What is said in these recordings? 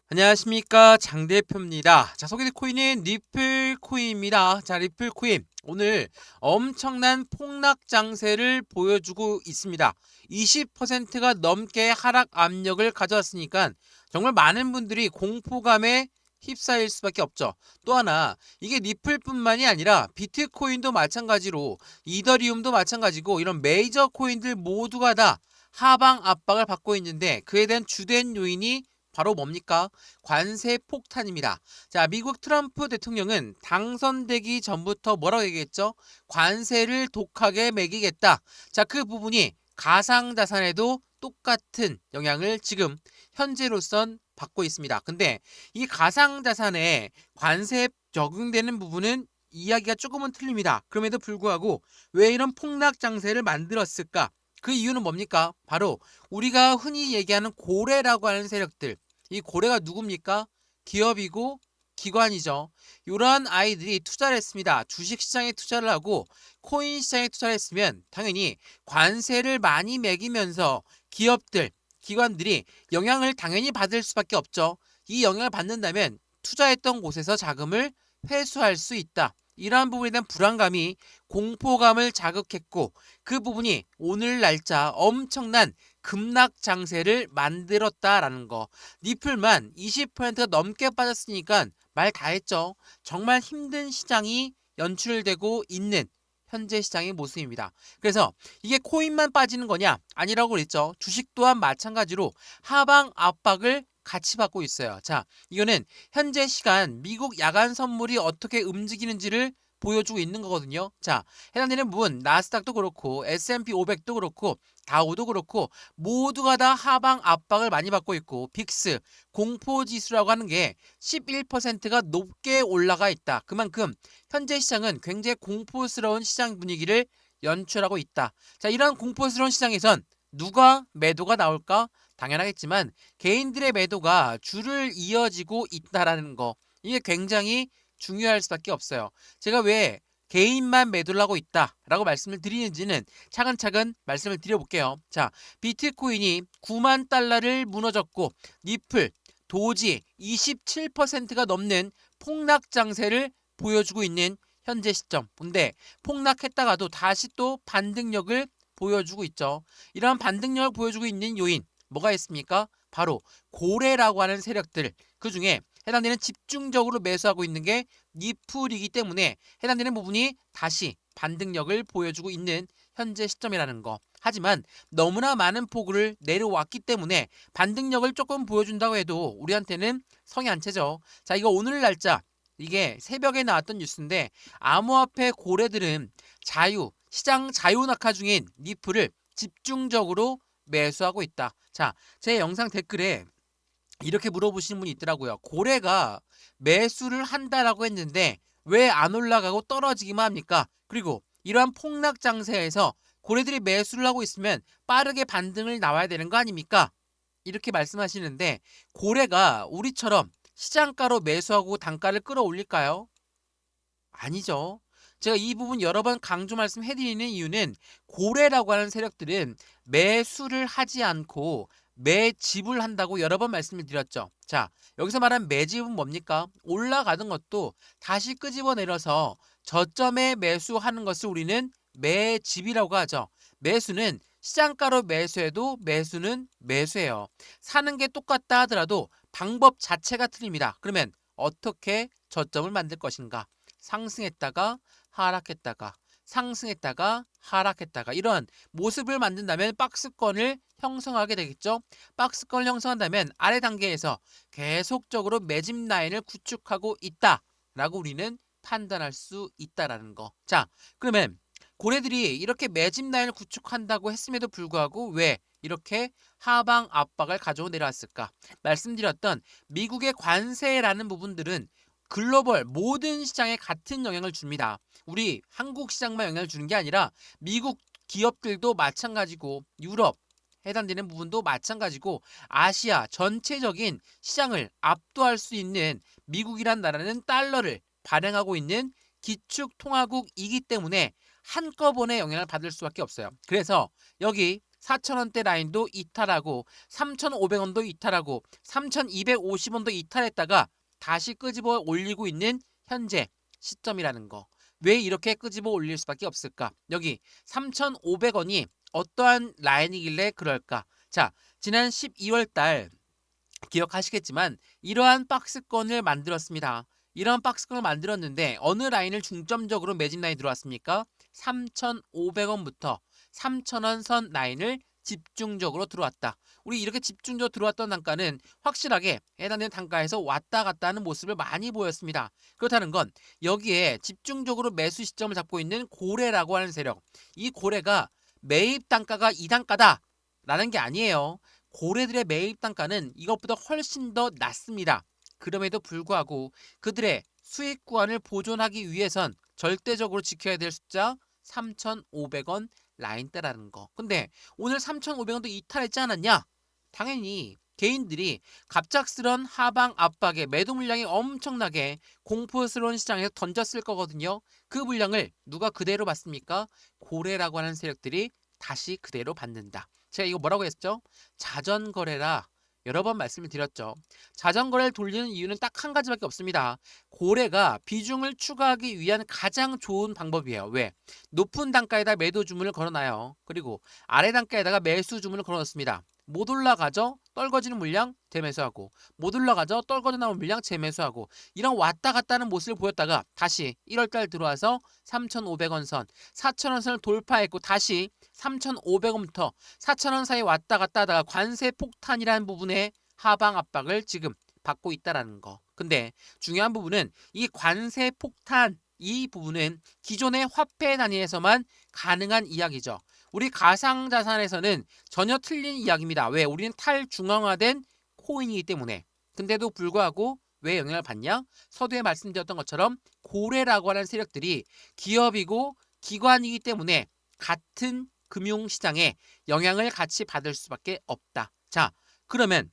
안녕하십니까, 장 대표입니다. 자, 소개될 코인은 리플 코인입니다. 자, 리플 코인 오늘 엄청난 폭락 장세를 보여주고 있습니다. 20%가 넘게 하락 압력을 가져왔으니까 정말 많은 분들이 공포감에 휩싸일 수밖에 없죠. 또 하나, 이게 리플뿐만이 아니라 비트코인도 마찬가지로 이더리움도 마찬가지고 이런 메이저 코인들 모두가 다 하방 압박을 받고 있는데, 그에 대한 주된 요인이 바로 뭡니까? 관세 폭탄입니다. 자, 미국 트럼프 대통령은 당선되기 전부터 뭐라고 얘기했죠? 관세를 독하게 매기겠다. 자, 그 부분이 가상자산에도 똑같은 영향을 지금 현재로선 받고 있습니다. 근데 이 가상자산에 관세 적용되는 부분은 이야기가 조금은 틀립니다. 그럼에도 불구하고 왜 이런 폭락 장세를 만들었을까? 그 이유는 뭡니까? 바로 우리가 흔히 얘기하는 고래라고 하는 세력들, 이 고래가 누굽니까? 기업이고 기관이죠. 이러한 아이들이 투자를 했습니다. 주식시장에 투자를 하고 코인 시장에 투자를 했으면 당연히 관세를 많이 매기면서 기업들, 기관들이 영향을 당연히 받을 수밖에 없죠. 이 영향을 받는다면 투자했던 곳에서 자금을 회수할 수 있다. 이러한 부분에 대한 불안감이 공포감을 자극했고, 그 부분이 오늘 날짜 엄청난 급락 장세를 만들었다라는 거. 니플만 20%가 넘게 빠졌으니까 말 다 했죠. 정말 힘든 시장이 연출되고 있는 현재 시장의 모습입니다. 그래서 이게 코인만 빠지는 거냐? 아니라고 그랬죠. 주식 또한 마찬가지로 하방 압박을 같이 받고 있어요. 자, 이거는 현재 시간 미국 야간 선물이 어떻게 움직이는지를 보여주고 있는 거거든요. 자, 해당되는 부분 나스닥도 그렇고 S&P 500도 그렇고 다우도 그렇고 모두가 다 하방 압박을 많이 받고 있고, 빅스 공포지수라고 하는 게 11%가 높게 올라가 있다. 그만큼 현재 시장은 굉장히 공포스러운 시장 분위기를 연출하고 있다. 자, 이러한 공포스러운 시장에선 누가 매도가 나올까? 당연하겠지만 개인들의 매도가 줄을 이어지고 있다라는 거, 이게 굉장히 중요할 수밖에 없어요. 제가 왜 개인만 매도를 하고 있다라고 말씀을 드리는지는 차근차근 말씀을 드려볼게요. 자, 비트코인이 9만 달러를 무너졌고 니플, 도지 27%가 넘는 폭락 장세를 보여주고 있는 현재 시점. 근데 폭락했다가도 다시 또 반등력을 보여주고 있죠. 이러한 반등력을 보여주고 있는 요인 뭐가 있습니까? 바로 고래라고 하는 세력들, 그 중에 해당되는 집중적으로 매수하고 있는 게 니플이기 때문에 해당되는 부분이 다시 반등력을 보여주고 있는 현재 시점이라는 거. 하지만 너무나 많은 폭을 내려왔기 때문에 반등력을 조금 보여준다고 해도 우리한테는 성이 안 채죠. 자, 이거 오늘 날짜, 이게 새벽에 나왔던 뉴스인데, 암호화폐 고래들은 시장 자유 낙하 중인 니플을 집중적으로 매수하고 있다. 자, 제 영상 댓글에 이렇게 물어보시는 분이 있더라고요. 고래가 매수를 한다라고 했는데 왜 안 올라가고 떨어지기만 합니까? 그리고 이러한 폭락 장세에서 고래들이 매수를 하고 있으면 빠르게 반등을 나와야 되는 거 아닙니까? 이렇게 말씀하시는데, 고래가 우리처럼 시장가로 매수하고 단가를 끌어올릴까요? 아니죠. 제가 이 부분 여러 번 강조 말씀해드리는 이유는 고래라고 하는 세력들은 매수를 하지 않고 매집을 한다고 여러 번 말씀을 드렸죠. 자, 여기서 말한 매집은 뭡니까? 올라가던 것도 다시 끄집어 내려서 저점에 매수하는 것을 우리는 매집이라고 하죠. 매수는 시장가로 매수해도 매수는 매수예요. 사는 게 똑같다 하더라도 방법 자체가 틀립니다. 그러면 어떻게 저점을 만들 것인가? 상승했다가 하락했다가 상승했다가 하락했다가 이런 모습을 만든다면 박스권을 형성하게 되겠죠. 박스권을 형성한다면 아래 단계에서 계속적으로 매집 라인을 구축하고 있다라고 우리는 판단할 수 있다라는 거. 자, 그러면 고래들이 이렇게 매집 라인을 구축한다고 했음에도 불구하고 왜 이렇게 하방 압박을 가져오 내려왔을까? 말씀드렸던 미국의 관세라는 부분들은 글로벌 모든 시장에 같은 영향을 줍니다. 우리 한국 시장만 영향을 주는 게 아니라 미국 기업들도 마찬가지고, 유럽 해당되는 부분도 마찬가지고, 아시아 전체적인 시장을 압도할 수 있는 미국이란 나라는 달러를 발행하고 있는 기축통화국이기 때문에 한꺼번에 영향을 받을 수밖에 없어요. 그래서 여기 4,000원대 라인도 이탈하고 3,500원도 이탈하고 3,250원도 이탈했다가 다시 끄집어 올리고 있는 현재 시점이라는 거. 왜 이렇게 끄집어 올릴 수밖에 없을까? 여기 3,500원이 어떠한 라인이길래 그럴까? 자, 지난 12월 달 기억하시겠지만 이러한 박스권을 만들었습니다. 이러한 박스권을 만들었는데 어느 라인을 중점적으로 매집 라인이 들어왔습니까? 3,500원부터 3,000원 선 라인을 집중적으로 들어왔다. 우리 이렇게 집중적으로 들어왔던 단가는 확실하게 해당되는 단가에서 왔다 갔다 하는 모습을 많이 보였습니다. 그렇다는 건 여기에 집중적으로 매수 시점을 잡고 있는 고래라고 하는 세력, 이 고래가 매입 단가가 이 단가다 라는 게 아니에요. 고래들의 매입 단가는 이것보다 훨씬 더 낮습니다. 그럼에도 불구하고 그들의 수익 구간을 보존하기 위해선 절대적으로 지켜야 될 숫자 3,500원 라인대라는 거. 근데 오늘 3,500원도 이탈했지 않았냐? 당연히 개인들이 갑작스런 하방 압박에 매도 물량이 엄청나게 공포스러운 시장에서 던졌을 거거든요. 그 물량을 누가 그대로 받습니까? 고래라고 하는 세력들이 다시 그대로 받는다. 제가 이거 뭐라고 했죠? 자전거래라 여러 번 말씀을 드렸죠. 자전거래를 돌리는 이유는 딱 한 가지밖에 없습니다. 고래가 비중을 추가하기 위한 가장 좋은 방법이에요. 왜? 높은 단가에다 매도 주문을 걸어놔요. 그리고 아래 단가에다가 매수 주문을 걸어놓습니다. 못 올라가죠? 떨궈지는 물량 재매수하고, 못 올라가죠? 떨궈져 나온 물량 재매수하고, 이런 왔다 갔다 하는 모습을 보였다가 다시 1월달 들어와서 3,500원 선, 4,000원 선을 돌파했고 다시 3,500원부터 4,000원 사이 왔다 갔다 하다가 관세 폭탄이라는 부분에 하방 압박을 지금 받고 있다라는 거. 근데 중요한 부분은 이 관세 폭탄 이 부분은 기존의 화폐 단위에서만 가능한 이야기죠. 우리 가상자산에서는 전혀 틀린 이야기입니다. 왜? 우리는 탈중앙화된 코인이기 때문에. 근데도 불구하고 왜 영향을 받냐? 서두에 말씀드렸던 것처럼 고래라고 하는 세력들이 기업이고 기관이기 때문에 같은 금융시장에 영향을 같이 받을 수밖에 없다. 자, 그러면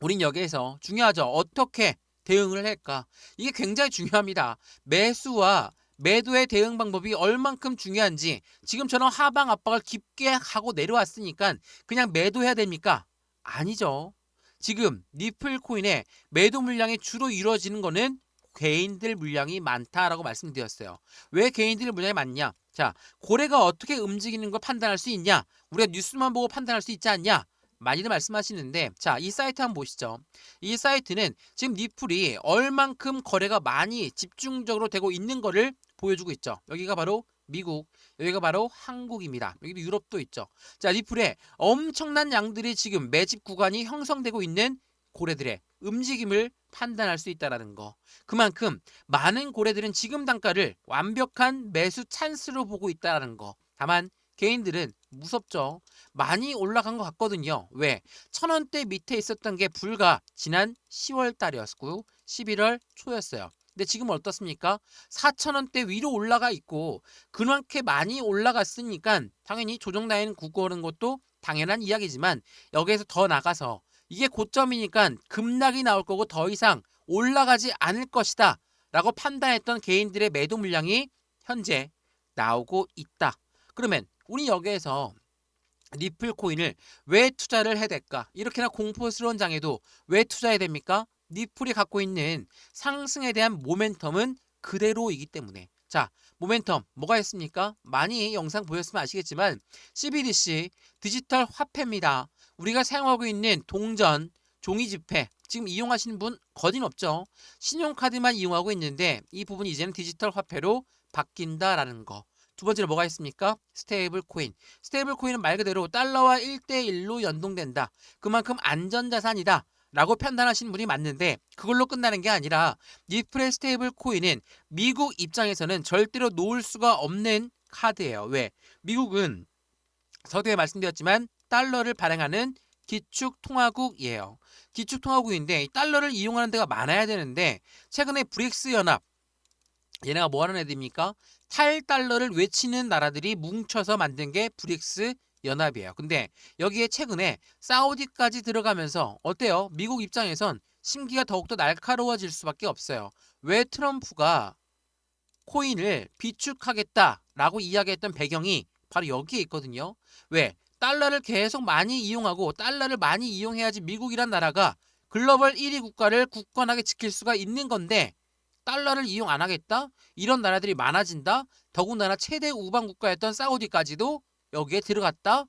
우린 여기에서 중요하죠. 어떻게 대응을 할까? 이게 굉장히 중요합니다. 매수와 매도의 대응 방법이 얼만큼 중요한지, 지금처럼 하방 압박을 깊게 하고 내려왔으니까 그냥 매도해야 됩니까? 아니죠. 지금 니플 코인의 매도 물량이 주로 이루어지는 거는 개인들 물량이 많다라고 말씀드렸어요. 왜 개인들 물량이 많냐? 자, 고래가 어떻게 움직이는 걸 판단할 수 있냐? 우리가 뉴스만 보고 판단할 수 있지 않냐? 많이들 말씀하시는데, 자, 이 사이트 한번 보시죠. 이 사이트는 지금 니플이 얼만큼 거래가 많이 집중적으로 되고 있는 거를 보여주고 있죠. 여기가 바로 미국, 여기가 바로 한국입니다. 여기도 유럽도 있죠. 자, 니플에 엄청난 양들이 지금 매집 구간이 형성되고 있는 고래들의 움직임을 판단할 수 있다는 거. 그만큼 많은 고래들은 지금 단가를 완벽한 매수 찬스로 보고 있다는 거. 다만 개인들은 무섭죠. 많이 올라간 것 같거든요. 왜? 1,000원대 밑에 있었던 게 불과 지난 10월 달이었고 11월 초였어요. 근데 지금 어떻습니까? 4,000원대 위로 올라가 있고 그렇게 많이 올라갔으니까 당연히 조정 라인 굽고오는 것도 당연한 이야기지만, 여기에서 더 나가서 이게 고점이니까 급락이 나올 거고 더 이상 올라가지 않을 것이다 라고 판단했던 개인들의 매도 물량이 현재 나오고 있다. 그러면 우리 여기에서 리플 코인을 왜 투자를 해야 될까? 이렇게나 공포스러운 장에도 왜 투자해야 됩니까? 리플이 갖고 있는 상승에 대한 모멘텀은 그대로이기 때문에. 자, 모멘텀 뭐가 있습니까? 많이 영상 보셨으면 아시겠지만 CBDC 디지털 화폐입니다. 우리가 사용하고 있는 동전, 종이지폐 지금 이용하시는 분 거진 없죠. 신용카드만 이용하고 있는데 이 부분이 이제는 디지털 화폐로 바뀐다라는 거. 두 번째로 뭐가 있습니까? 스테이블 코인. 스테이블 코인은 말 그대로 달러와 1대1로 연동된다. 그만큼 안전자산이다 라고 판단하시는 분이 맞는데, 그걸로 끝나는 게 아니라 니플의 스테이블 코인은 미국 입장에서는 절대로 놓을 수가 없는 카드예요. 왜? 미국은 서두에 말씀드렸지만 달러를 발행하는 기축통화국이에요. 기축통화국인데 달러를 이용하는 데가 많아야 되는데, 최근에 브릭스 연합, 얘네가 뭐 하는 애들입니까? 탈달러를 외치는 나라들이 뭉쳐서 만든 게 브릭스 연합이에요. 근데 여기에 최근에 사우디까지 들어가면서 어때요? 미국 입장에선 심기가 더욱더 날카로워질 수밖에 없어요. 왜? 트럼프가 코인을 비축하겠다라고 이야기했던 배경이 바로 여기에 있거든요. 왜? 달러를 계속 많이 이용하고 달러를 많이 이용해야지 미국이란 나라가 글로벌 1위 국가를 굳건하게 지킬 수가 있는 건데 달러를 이용 안 하겠다? 이런 나라들이 많아진다? 더군다나 최대 우방 국가였던 사우디까지도 여기에 들어갔다?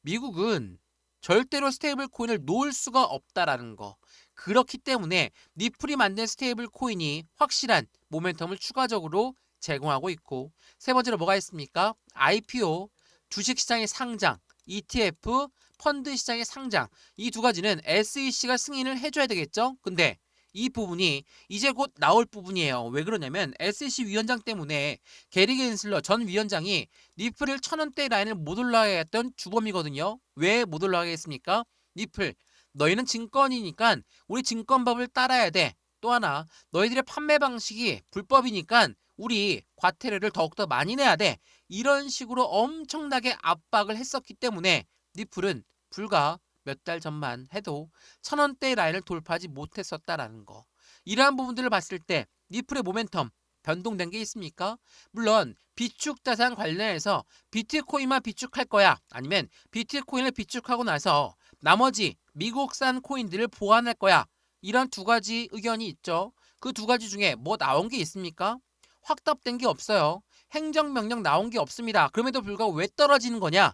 미국은 절대로 스테이블 코인을 놓을 수가 없다라는 거. 그렇기 때문에 리플이 만든 스테이블 코인이 확실한 모멘텀을 추가적으로 제공하고 있고, 세 번째로 뭐가 있습니까? IPO, 주식시장의 상장, ETF, 펀드 시장의 상장. 이 두 가지는 SEC가 승인을 해줘야 되겠죠? 근데 이 부분이 이제 곧 나올 부분이에요. 왜 그러냐면 SEC 위원장 때문에 게리 겐슬러 전 위원장이 리플을 1,000원대 라인을 못 올라가게 했던 주범이거든요. 왜 못 올라가게 했습니까? 리플, 너희는 증권이니까 우리 증권법을 따라야 돼. 또 하나, 너희들의 판매 방식이 불법이니까 우리 과태료를 더욱더 많이 내야 돼. 이런 식으로 엄청나게 압박을 했었기 때문에 리플은 불과 몇 달 전만 해도 1,000원대 라인을 돌파하지 못했었다라는 거. 이러한 부분들을 봤을 때 리플의 모멘텀 변동된 게 있습니까? 물론 비축 자산 관련해서 비트코인만 비축할 거야, 아니면 비트코인을 비축하고 나서 나머지 미국산 코인들을 보완할 거야, 이런 두 가지 의견이 있죠. 그 두 가지 중에 뭐 나온 게 있습니까? 확답된 게 없어요. 행정명령 나온 게 없습니다. 그럼에도 불구하고 왜 떨어지는 거냐?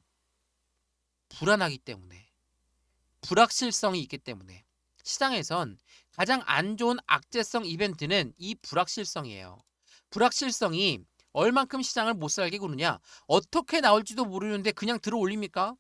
불안하기 때문에, 불확실성이 있기 때문에. 시장에선 가장 안 좋은 악재성 이벤트는 이 불확실성이에요. 불확실성이 얼만큼 시장을 못 살게 구느냐? 어떻게 나올지도 모르는데 그냥 들어 올립니까?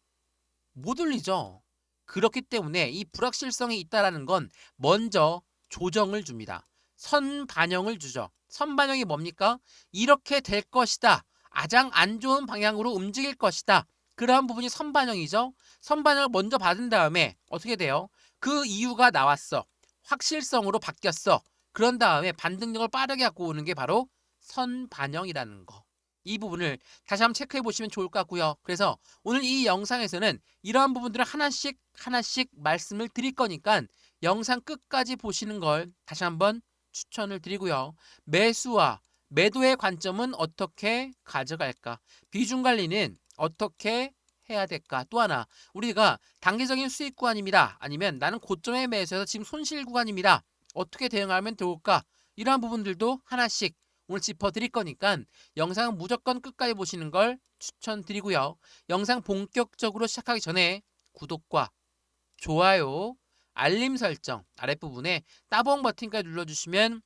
못 올리죠. 그렇기 때문에 이 불확실성이 있다라는 건 먼저 조정을 줍니다. 선반영을 주죠. 선반영이 뭡니까? 이렇게 될 것이다. 가장 안 좋은 방향으로 움직일 것이다. 그러한 부분이 선반영이죠. 선반영을 먼저 받은 다음에 어떻게 돼요? 그 이유가 나왔어. 확실성으로 바뀌었어. 그런 다음에 반등력을 빠르게 갖고 오는 게 바로 선반영이라는 거. 이 부분을 다시 한번 체크해 보시면 좋을 것 같고요. 그래서 오늘 이 영상에서는 이러한 부분들을 하나씩 하나씩 말씀을 드릴 거니까 영상 끝까지 보시는 걸 다시 한번 추천을 드리고요. 매수와 매도의 관점은 어떻게 가져갈까? 비중 관리는 어떻게 해야 될까? 또 하나, 우리가 단기적인 수익 구간입니다. 아니면 나는 고점에 매수해서 지금 손실 구간입니다. 어떻게 대응하면 좋을까? 이러한 부분들도 하나씩 오늘 짚어드릴 거니까 영상은 무조건 끝까지 보시는 걸 추천드리고요. 영상 본격적으로 시작하기 전에 구독과 좋아요, 알림 설정 아랫부분에 따봉 버튼까지 눌러주시면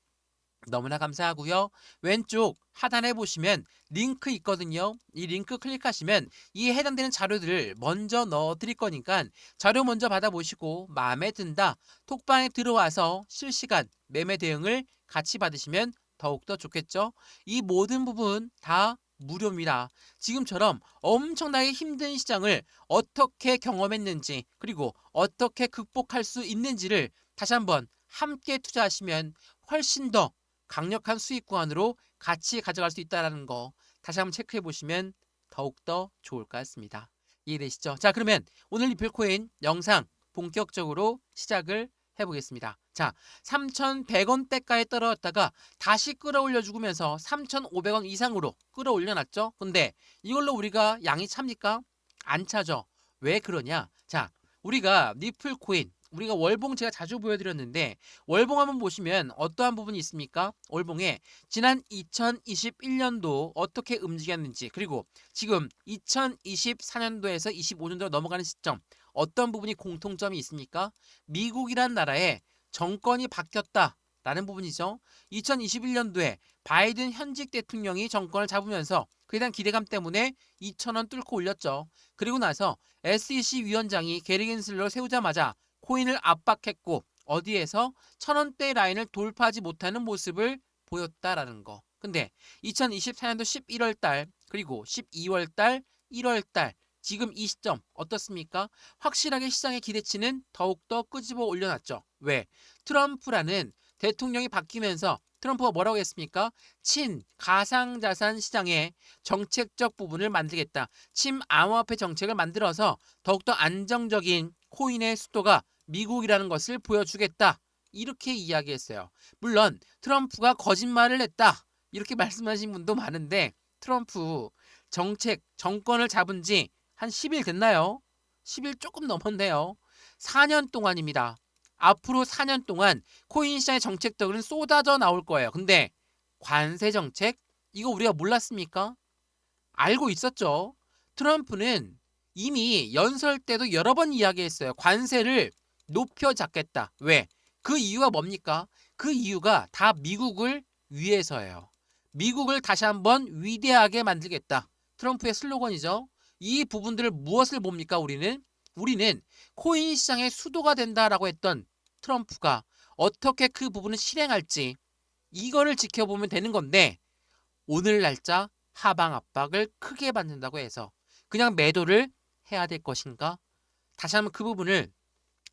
너무나 감사하고요. 왼쪽 하단에 보시면 링크 있거든요. 이 링크 클릭하시면 이에 해당되는 자료들을 먼저 넣어드릴 거니까 자료 먼저 받아보시고 마음에 든다, 톡방에 들어와서 실시간 매매 대응을 같이 받으시면 더욱더 좋겠죠. 이 모든 부분 다 무료입니다. 지금처럼 엄청나게 힘든 시장을 어떻게 경험했는지, 그리고 어떻게 극복할 수 있는지를 다시 한번 함께 투자하시면 훨씬 더 강력한 수익 구간으로 같이 가져갈 수 있다는 거 다시 한번 체크해 보시면 더욱더 좋을 것 같습니다. 이해되시죠? 자, 그러면 오늘 리플코인 영상 본격적으로 시작을 해보겠습니다. 자, 3,100원대까지 떨어졌다가 다시 끌어올려 주면서 3,500원 이상으로 끌어올려 놨죠. 근데 이걸로 우리가 양이 찹니까? 안 차죠. 왜 그러냐? 자, 우리가 리플코인, 우리가 월봉 제가 자주 보여드렸는데 월봉 한번 보시면 어떠한 부분이 있습니까? 월봉에 지난 2021년도 어떻게 움직였는지, 그리고 지금 2024년도에서 25년도로 넘어가는 시점 어떤 부분이 공통점이 있습니까? 미국이란 나라에 정권이 바뀌었다라는 부분이죠. 2021년도에 바이든 현직 대통령이 정권을 잡으면서 그에 대한 기대감 때문에 2,000원 뚫고 올렸죠. 그리고 나서 SEC 위원장이 게리 겐슬러를 세우자마자 코인을 압박했고 어디에서 1,000원대 라인을 돌파하지 못하는 모습을 보였다라는 거. 근데 2024년도 11월 달, 그리고 12월 달, 1월 달 지금 이 시점 어떻습니까? 확실하게 시장의 기대치는 더욱더 끄집어 올려놨죠. 왜? 트럼프라는 대통령이 바뀌면서 트럼프가 뭐라고 했습니까? 친 가상자산 시장의 정책적 부분을 만들겠다. 친암호화폐 정책을 만들어서 더욱더 안정적인 코인의 수도가 미국이라는 것을 보여주겠다. 이렇게 이야기했어요. 물론 트럼프가 거짓말을 했다, 이렇게 말씀하신 분도 많은데 트럼프 정책, 정권을 잡은 지 한 10일 됐나요? 10일 조금 넘었네요. 4년 동안입니다. 앞으로 4년 동안 코인 시장의 정책들은 쏟아져 나올 거예요. 근데 관세 정책? 이거 우리가 몰랐습니까? 알고 있었죠. 트럼프는 이미 연설 때도 여러 번 이야기했어요. 관세를 높여 잡겠다. 왜? 그 이유가 뭡니까? 그 이유가 다 미국을 위해서예요. 미국을 다시 한번 위대하게 만들겠다. 트럼프의 슬로건이죠. 이 부분들을 무엇을 봅니까? 우리는 코인 시장의 수도가 된다라고 했던 트럼프가 어떻게 그 부분을 실행할지 이거를 지켜보면 되는 건데, 오늘 날짜 하방 압박을 크게 받는다고 해서 그냥 매도를 해야 될 것인가? 다시 한번 그 부분을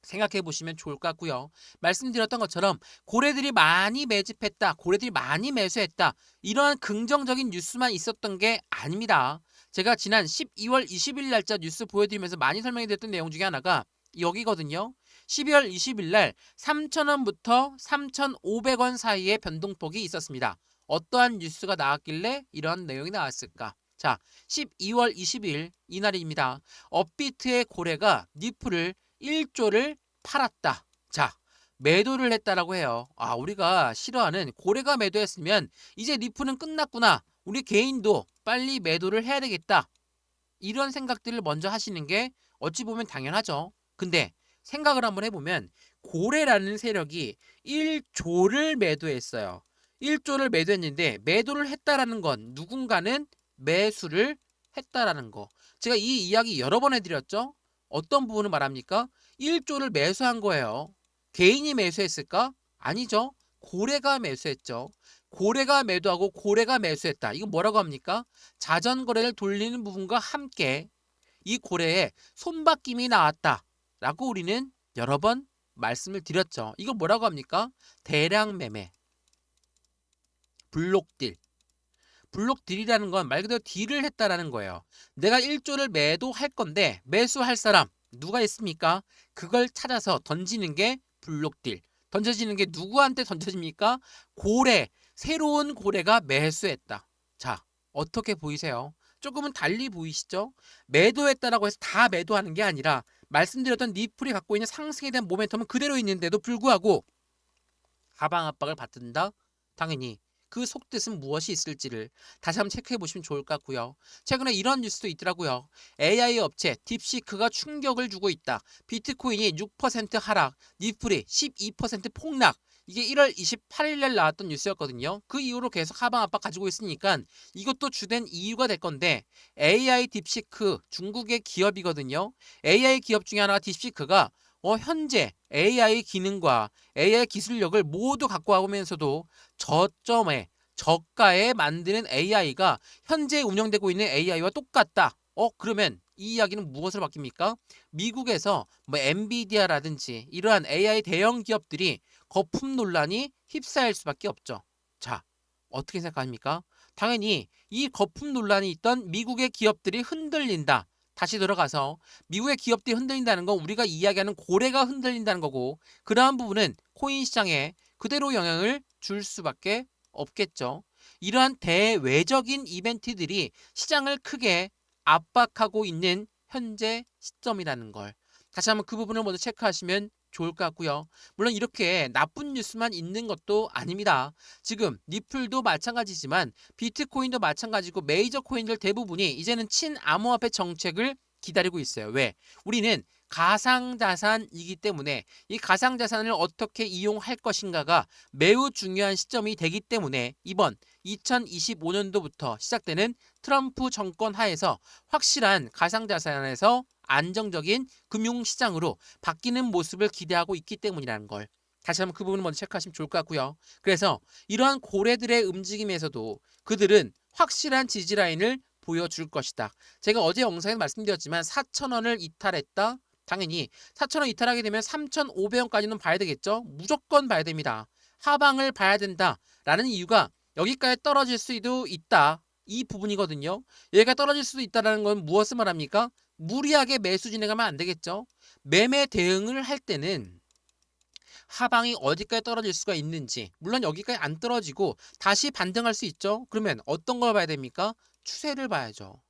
생각해 보시면 좋을 것 같고요. 말씀드렸던 것처럼 고래들이 많이 매집했다, 고래들이 많이 매수했다, 이러한 긍정적인 뉴스만 있었던 게 아닙니다. 제가 지난 12월 20일 날짜 뉴스 보여드리면서 많이 설명해 드렸던 내용 중에 하나가 여기거든요. 12월 20일 날 3,000원부터 3,500원 사이의 변동폭이 있었습니다. 어떠한 뉴스가 나왔길래 이런 내용이 나왔을까? 자, 12월 20일 이날입니다. 업비트의 고래가 니플을 1조를 팔았다. 자, 매도를 했다라고 해요. 아, 우리가 싫어하는 고래가 매도했으면 이제 니플은 끝났구나. 우리 개인도 빨리 매도를 해야 되겠다. 이런 생각들을 먼저 하시는 게 어찌 보면 당연하죠. 근데 생각을 한번 해보면 고래라는 세력이 1조를 매도했어요. 1조를 매도했는데 매도를 했다라는 건 누군가는 매수를 했다라는 거. 제가 이 이야기 여러 번 해드렸죠. 어떤 부분을 말합니까? 1조를 매수한 거예요. 개인이 매수했을까? 아니죠. 고래가 매수했죠. 고래가 매도하고 고래가 매수했다. 이거 뭐라고 합니까? 자전거래를 돌리는 부분과 함께 이 고래에 손바뀜이 나왔다 라고 우리는 여러 번 말씀을 드렸죠. 이거 뭐라고 합니까? 대량 매매, 블록딜. 블록딜이라는 건 말 그대로 딜을 했다라는 거예요. 내가 1조를 매도할 건데 매수할 사람 누가 있습니까? 그걸 찾아서 던지는 게 블록딜. 던져지는 게 누구한테 던져집니까? 고래, 새로운 고래가 매수했다. 자, 어떻게 보이세요? 조금은 달리 보이시죠? 매도했다라고 해서 다 매도하는 게 아니라 말씀드렸던 니플이 갖고 있는 상승에 대한 모멘텀은 그대로 있는데도 불구하고 하방 압박을 받는다? 당연히 그 속뜻은 무엇이 있을지를 다시 한번 체크해 보시면 좋을 것 같고요. 최근에 이런 뉴스도 있더라고요. AI 업체 딥시크가 충격을 주고 있다. 비트코인이 6% 하락, 니플이 12% 폭락. 이게 1월 28일 날 나왔던 뉴스였거든요. 그 이후로 계속 하방 압박 가지고 있으니까 이것도 주된 이유가 될 건데, AI 딥시크 중국의 기업이거든요. AI 기업 중에 하나가 딥시크가 현재 AI 기능과 AI 기술력을 모두 갖고 오면서도 저점에 저가에 만드는 AI가 현재 운영되고 있는 AI와 똑같다. 그러면 이 이야기는 무엇으로 바뀝니까? 미국에서 뭐 엔비디아라든지 이러한 AI 대형 기업들이 거품 논란이 휩싸일 수밖에 없죠. 자, 어떻게 생각합니까? 당연히 이 거품 논란이 있던 미국의 기업들이 흔들린다. 다시 돌아가서 미국의 기업들이 흔들린다는 건 우리가 이야기하는 고래가 흔들린다는 거고, 그러한 부분은 코인 시장에 그대로 영향을 줄 수밖에 없겠죠. 이러한 대외적인 이벤트들이 시장을 크게 압박하고 있는 현재 시점이라는 걸 다시 한번 그 부분을 먼저 체크하시면 좋을 것 같고요. 물론 이렇게 나쁜 뉴스만 있는 것도 아닙니다. 지금 니플도 마찬가지지만 비트코인도 마찬가지고 메이저 코인들 대부분이 이제는 친암호화폐 정책을 기다리고 있어요. 왜? 우리는 가상자산이기 때문에 이 가상자산을 어떻게 이용할 것인가가 매우 중요한 시점이 되기 때문에 이번 2025년도부터 시작되는 트럼프 정권 하에서 확실한 가상자산에서 안정적인 금융시장으로 바뀌는 모습을 기대하고 있기 때문이라는 걸 다시 한번 그 부분을 먼저 체크하시면 좋을 것 같고요. 그래서 이러한 고래들의 움직임에서도 그들은 확실한 지지라인을 보여줄 것이다. 제가 어제 영상에서 말씀드렸지만 4,000원을 이탈했다. 당연히 4,000원 이탈하게 되면 3,500원까지는 봐야 되겠죠. 무조건 봐야 됩니다. 하방을 봐야 된다라는 이유가 여기까지 떨어질 수도 있다. 이 부분이거든요. 여기가 떨어질 수도 있다는 건 무엇을 말합니까? 무리하게 매수 진행하면 안 되겠죠. 매매 대응을 할 때는 하방이 어디까지 떨어질 수가 있는지, 물론 여기까지 안 떨어지고 다시 반등할 수 있죠. 그러면 어떤 걸 봐야 됩니까? 추세를 봐야죠.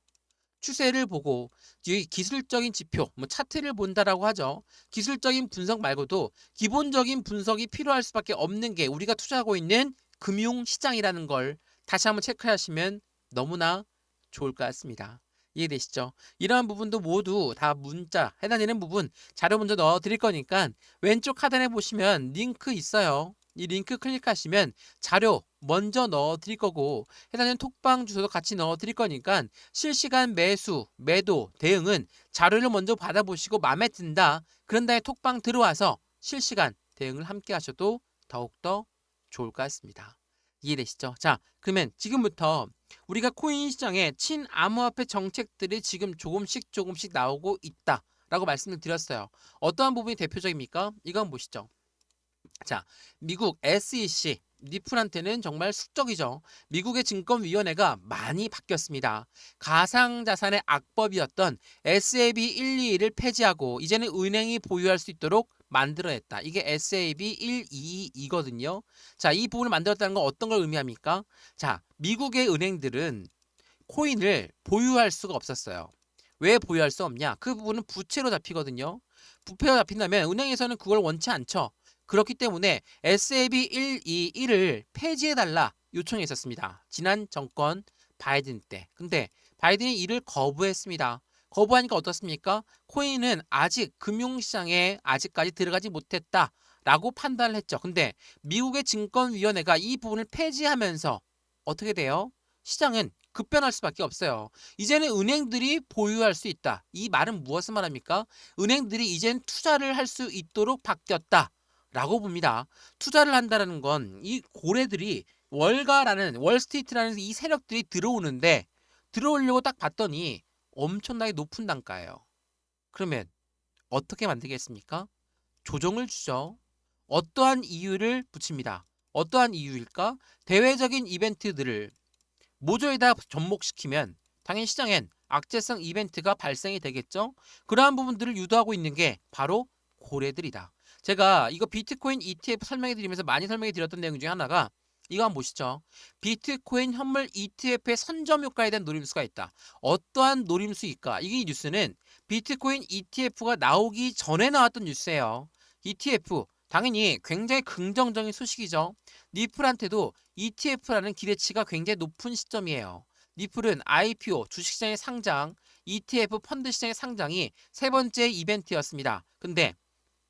추세를 보고 이 기술적인 지표, 뭐 차트를 본다라고 하죠. 기술적인 분석 말고도 기본적인 분석이 필요할 수밖에 없는 게 우리가 투자하고 있는 금융시장이라는 걸 다시 한번 체크하시면 너무나 좋을 것 같습니다. 이해되시죠? 이러한 부분도 모두 다 문자 해당되는 부분 자료 먼저 넣어 드릴 거니까 왼쪽 하단에 보시면 링크 있어요. 이 링크 클릭하시면 자료 먼저 넣어 드릴 거고 해당되는 톡방 주소도 같이 넣어 드릴 거니까 실시간 매수, 매도, 대응은 자료를 먼저 받아보시고 마음에 든다. 그런 다음에 톡방 들어와서 실시간 대응을 함께 하셔도 더욱더 좋을 것 같습니다. 이해되시죠? 자, 그러면 지금부터 우리가 코인 시장에 친암호화폐 정책들이 지금 조금씩 나오고 있다라고 말씀을 드렸어요. 어떠한 부분이 대표적입니까? 이거 한번 보시죠. 자, 미국 SEC 니플한테는 정말 숙적이죠. 미국의 증권위원회가 많이 바뀌었습니다. 가상자산의 악법이었던 SAB 122를 폐지하고 이제는 은행이 보유할 수 있도록 만들어냈다. 이게 SAB 122이거든요. 자, 이 부분을 만들었다는 건 어떤 걸 의미합니까? 자, 미국의 은행들은 코인을 보유할 수가 없었어요. 왜 보유할 수 없냐? 그 부분은 부채로 잡히거든요. 부채로 잡힌다면 은행에서는 그걸 원치 않죠. 그렇기 때문에 SAB 121을 폐지해달라 요청했었습니다. 지난 정권 바이든 때. 근데 바이든이 이를 거부했습니다. 거부하니까 어떻습니까? 코인은 아직 금융시장에 아직까지 들어가지 못했다라고 판단을 했죠. 근데 미국의 증권위원회가 이 부분을 폐지하면서 어떻게 돼요? 시장은 급변할 수밖에 없어요. 이제는 은행들이 보유할 수 있다. 이 말은 무엇을 말합니까? 은행들이 이젠 투자를 할 수 있도록 바뀌었다. 라고 봅니다. 투자를 한다는 건 이 고래들이 월가라는 월스트리트라는 이 세력들이 들어오는데 들어오려고 딱 봤더니 엄청나게 높은 단가예요. 그러면 어떻게 만들겠습니까? 조정을 주죠. 어떠한 이유를 붙입니다. 어떠한 이유일까? 대외적인 이벤트들을 모조에다 접목시키면 당연히 시장엔 악재성 이벤트가 발생이 되겠죠. 그러한 부분들을 유도하고 있는 게 바로 고래들이다. 제가 이거 비트코인 ETF 설명해 드리면서 많이 설명해 드렸던 내용 중에 하나가 이거 한번 보시죠. 비트코인 현물 ETF의 선점 효과에 대한 노림수가 있다. 어떠한 노림수일까? 이게 뉴스는 비트코인 ETF가 나오기 전에 나왔던 뉴스예요. ETF 당연히 굉장히 긍정적인 소식이죠. 니플한테도 ETF라는 기대치가 굉장히 높은 시점이에요. 니플은 IPO 주식시장의 상장, ETF 펀드 시장의 상장이 세 번째 이벤트였습니다. 근데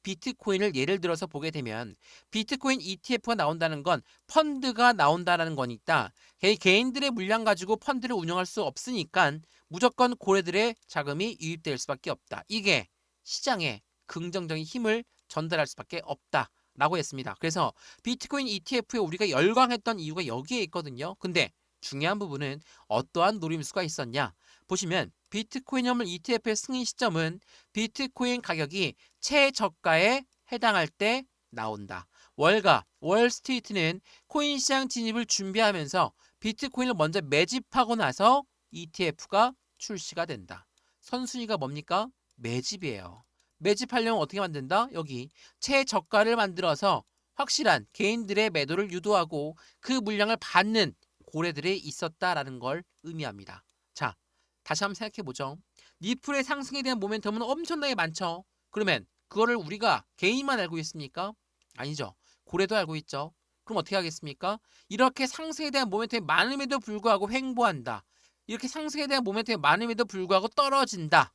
비트코인을 예를 들어서 보게 되면 비트코인 ETF가 나온다는 건 펀드가 나온다는 거니까 개인들의 물량 가지고 펀드를 운영할 수 없으니까 무조건 고래들의 자금이 유입될 수밖에 없다. 이게 시장에 긍정적인 힘을 전달할 수밖에 없다라고 했습니다. 그래서 비트코인 ETF에 우리가 열광했던 이유가 여기에 있거든요. 근데 중요한 부분은 어떠한 노림수가 있었냐? 보시면 비트코인 현물 ETF의 승인 시점은 비트코인 가격이 최저가에 해당할 때 나온다. 월가, 월스트리트는 코인 시장 진입을 준비하면서 비트코인을 먼저 매집하고 나서 ETF가 출시가 된다. 선순위가 뭡니까? 매집이에요. 매집하려면 어떻게 만든다? 여기 최저가를 만들어서 확실한 개인들의 매도를 유도하고 그 물량을 받는 고래들이 있었다라는 걸 의미합니다. 자, 다시 한번 생각해보죠. 니플의 상승에 대한 모멘텀은 엄청나게 많죠. 그러면 그거를 우리가 개인만 알고 있습니까? 아니죠. 고래도 알고 있죠. 그럼 어떻게 하겠습니까? 이렇게 상승에 대한 모멘텀이 많음에도 불구하고 횡보한다. 이렇게 상승에 대한 모멘텀이 많음에도 불구하고 떨어진다.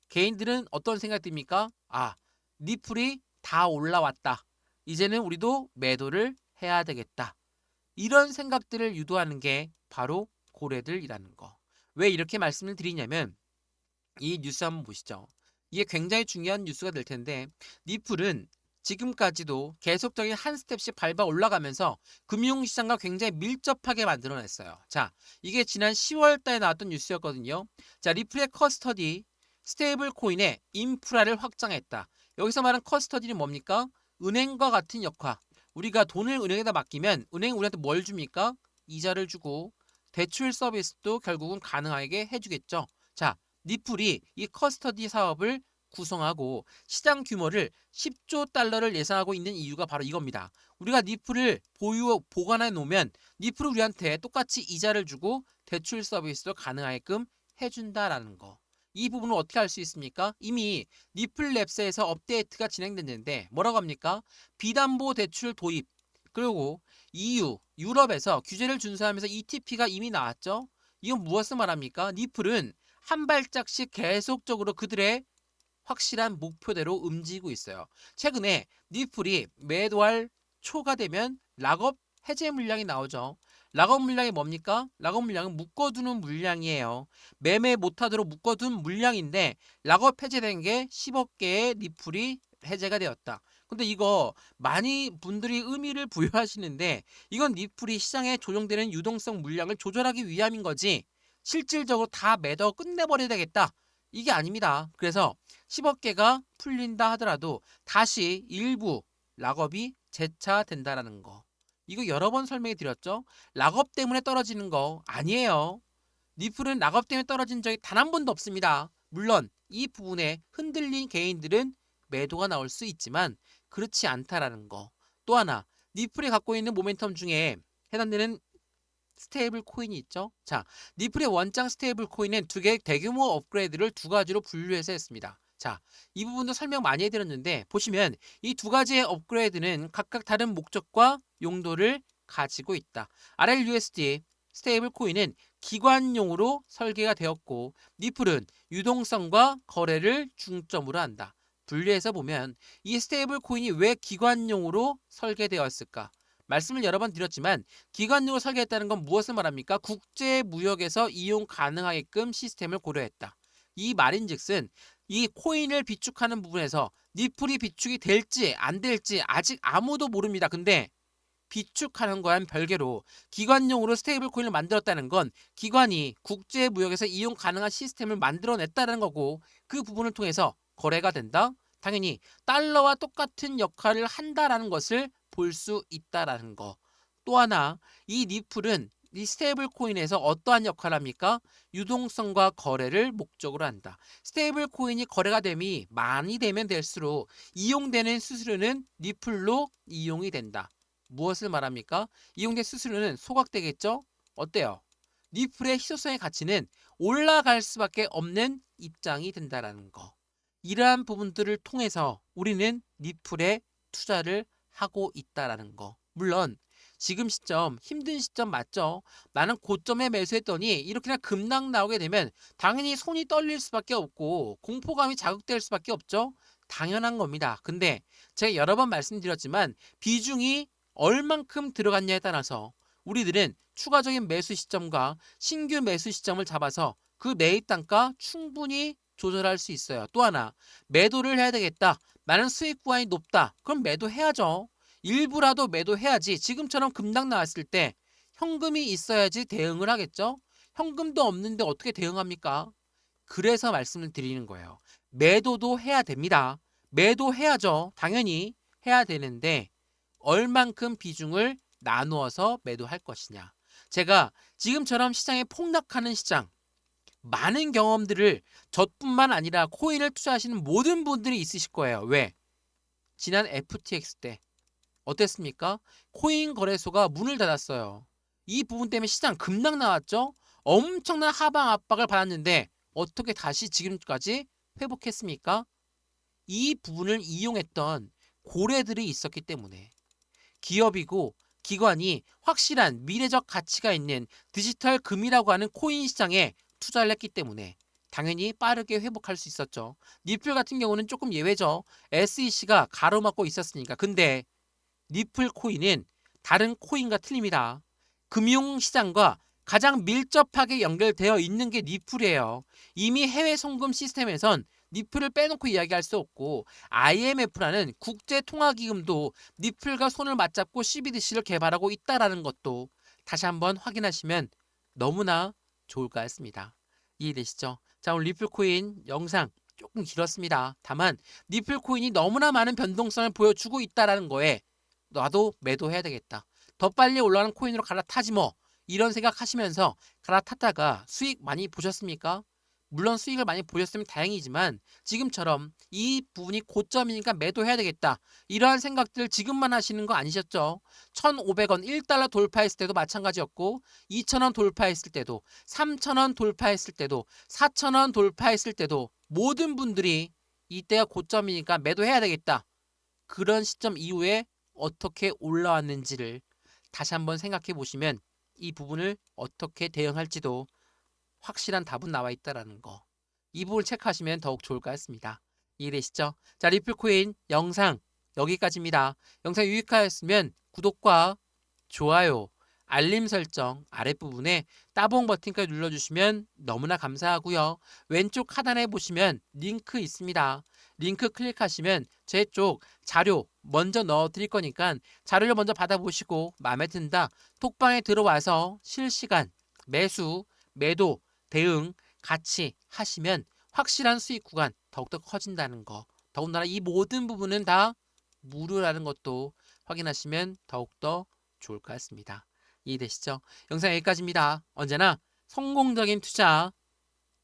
개인들은 어떤 생각 듭니까? 아, 니플이 다 올라왔다. 이제는 우리도 매도를 해야 되겠다. 이런 생각들을 유도하는 게 바로 고래들이라는 거. 왜 이렇게 말씀을 드리냐면 이 뉴스 한번 보시죠. 이게 굉장히 중요한 뉴스가 될 텐데 니플은 지금까지도 계속적인 한 스텝씩 밟아 올라가면서 금융시장과 굉장히 밀접하게 만들어냈어요. 자, 이게 지난 10월 달에 나왔던 뉴스였거든요. 자, 리플의 커스터디 스테이블 코인의 인프라를 확장했다. 여기서 말한 커스터디는 뭡니까? 은행과 같은 역할. 우리가 돈을 은행에다 맡기면 은행이 우리한테 뭘 줍니까? 이자를 주고 대출 서비스도 결국은 가능하게 해주겠죠. 자, 니플이 이 커스터디 사업을 구성하고 시장 규모를 10조 달러를 예상하고 있는 이유가 바로 이겁니다. 우리가 니플을 보관해 놓으면 니플을 우리한테 똑같이 이자를 주고 대출 서비스도 가능하게끔 해준다라는 거. 이 부분을 어떻게 알 수 있습니까? 이미 니플랩스에서 업데이트가 진행됐는데 뭐라고 합니까? 비담보 대출 도입, 그리고 EU, 유럽에서 규제를 준수하면서 ETP가 이미 나왔죠. 이건 무엇을 말합니까? 니플은 한 발짝씩 계속적으로 그들의 확실한 목표대로 움직이고 있어요. 최근에 니플이 매달 초가 되면 락업 해제 물량이 나오죠. 락업 물량이 뭡니까? 락업 물량은 묶어두는 물량이에요. 매매 못하도록 묶어둔 물량인데 락업 해제된 게 10억 개의 니플이 해제가 되었다. 근데 이거 많이 분들이 의미를 부여하시는데 이건 니플이 시장에 조정되는 유동성 물량을 조절하기 위함인 거지 실질적으로 다 매도 끝내버려야 되겠다. 이게 아닙니다. 그래서 10억 개가 풀린다 하더라도 다시 일부 락업이 재차된다라는 거. 이거 여러 번 설명해 드렸죠. 락업 때문에 떨어지는 거 아니에요. 니플은 락업 때문에 떨어진 적이 단 한 번도 없습니다. 물론 이 부분에 흔들린 개인들은 매도가 나올 수 있지만 그렇지 않다라는 거. 또 하나, 니플이 갖고 있는 모멘텀 중에 해당되는 스테이블 코인이 있죠. 자, 니플의 원장 스테이블 코인은 두 개의 대규모 업그레이드를 두 가지로 분류해서 했습니다. 자, 이 부분도 설명 많이 해드렸는데 보시면 이 두 가지의 업그레이드는 각각 다른 목적과 용도를 가지고 있다. RLUSD 스테이블 코인은 기관용으로 설계가 되었고 니플은 유동성과 거래를 중점으로 한다. 분류해서 보면 이 스테이블 코인이 왜 기관용으로 설계되었을까? 말씀을 여러 번 드렸지만 기관용으로 설계했다는 건 무엇을 말합니까? 국제 무역에서 이용 가능하게끔 시스템을 고려했다. 이 말인즉슨 이 코인을 비축하는 부분에서 니플이 비축이 될지 안 될지 아직 아무도 모릅니다. 근데 비축하는 거와는 별개로 기관용으로 스테이블 코인을 만들었다는 건 기관이 국제 무역에서 이용 가능한 시스템을 만들어냈다는 거고 그 부분을 통해서 거래가 된다. 당연히 달러와 똑같은 역할을 한다라는 것을 볼 수 있다라는 거. 또 하나, 이 니플은 이 스테이블 코인에서 어떠한 역할을 합니까? 유동성과 거래를 목적으로 한다. 스테이블 코인이 거래가 됨이 많이 되면 될수록 이용되는 수수료는 니플로 이용이 된다. 무엇을 말합니까? 이용된 수수료는 소각되겠죠? 어때요? 니플의 희소성의 가치는 올라갈 수밖에 없는 입장이 된다라는 거. 이러한 부분들을 통해서 우리는 니플에 투자를 하고 있다라는 거. 물론 지금 시점 힘든 시점 맞죠? 나는 고점에 매수했더니 이렇게나 급락 나오게 되면 당연히 손이 떨릴 수밖에 없고 공포감이 자극될 수밖에 없죠? 당연한 겁니다. 근데 제가 여러 번 말씀드렸지만 비중이 얼만큼 들어갔냐에 따라서 우리들은 추가적인 매수 시점과 신규 매수 시점을 잡아서 그 매입 단가 충분히 조절할 수 있어요. 또 하나, 매도를 해야 되겠다. 나는 수익 구간이 높다. 그럼 매도해야죠. 일부라도 매도해야지. 지금처럼 급락 나왔을 때 현금이 있어야지 대응을 하겠죠. 현금도 없는데 어떻게 대응합니까? 그래서 말씀을 드리는 거예요. 매도도 해야 됩니다. 매도해야죠. 당연히 해야 되는데 얼만큼 비중을 나누어서 매도할 것이냐. 제가 지금처럼 시장에 폭락하는 시장, 많은 경험들을 저뿐만 아니라 코인을 투자하시는 모든 분들이 있으실 거예요. 왜? 지난 FTX 때 어땠습니까? 코인 거래소가 문을 닫았어요. 이 부분 때문에 시장 급락 나왔죠? 엄청난 하방 압박을 받았는데 어떻게 다시 지금까지 회복했습니까? 이 부분을 이용했던 고래들이 있었기 때문에 기업이고 기관이 확실한 미래적 가치가 있는 디지털 금이라고 하는 코인 시장에 투자를 했기 때문에 당연히 빠르게 회복할 수 있었죠. 니플 같은 경우는 조금 예외죠. SEC가 가로막고 있었으니까. 근데 니플 코인은 다른 코인과 틀립니다. 금융시장과 가장 밀접하게 연결되어 있는 게 니플이에요. 이미 해외 송금 시스템에선 니플을 빼놓고 이야기할 수 없고 IMF라는 국제통화기금도 니플과 손을 맞잡고 CBDC를 개발하고 있다는 것도 다시 한번 확인하시면 너무나 좋을 것 같습니다. 이해되시죠? 자, 오늘 니플 코인 영상 조금 길었습니다. 다만 니플 코인이 너무나 많은 변동성을 보여주고 있다는 거에 나도 매도해야 되겠다. 더 빨리 올라가는 코인으로 갈아타지 뭐. 이런 생각하시면서 갈아탔다가 수익 많이 보셨습니까? 물론 수익을 많이 보셨으면 다행이지만 지금처럼 이 부분이 고점이니까 매도해야 되겠다. 이러한 생각들 지금만 하시는 거 아니셨죠? 1,500원 1달러 돌파했을 때도 마찬가지였고 2,000원 돌파했을 때도 3,000원 돌파했을 때도 4,000원 돌파했을 때도 모든 분들이 이때가 고점이니까 매도해야 되겠다. 그런 시점 이후에 어떻게 올라왔는지를 다시 한번 생각해 보시면 이 부분을 어떻게 대응할지도 확실한 답은 나와 있다라는 거. 이 부분을 체크하시면 더욱 좋을 것 같습니다. 이해되시죠? 자, 리플코인 영상 여기까지입니다. 영상 유익하였으면 구독과 좋아요, 알림 설정 아랫부분에 따봉 버튼까지 눌러주시면 너무나 감사하고요. 왼쪽 하단에 보시면 링크 있습니다. 링크 클릭하시면 제 쪽 자료 먼저 넣어드릴 거니까 자료를 먼저 받아보시고 마음에 든다 톡방에 들어와서 실시간 매수, 매도, 대응 같이 하시면 확실한 수익 구간 더욱더 커진다는 거. 더군다나 이 모든 부분은 다 무료라는 것도 확인하시면 더욱더 좋을 것 같습니다. 이해되시죠? 영상 여기까지입니다. 언제나 성공적인 투자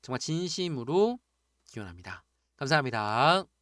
정말 진심으로 기원합니다. 감사합니다.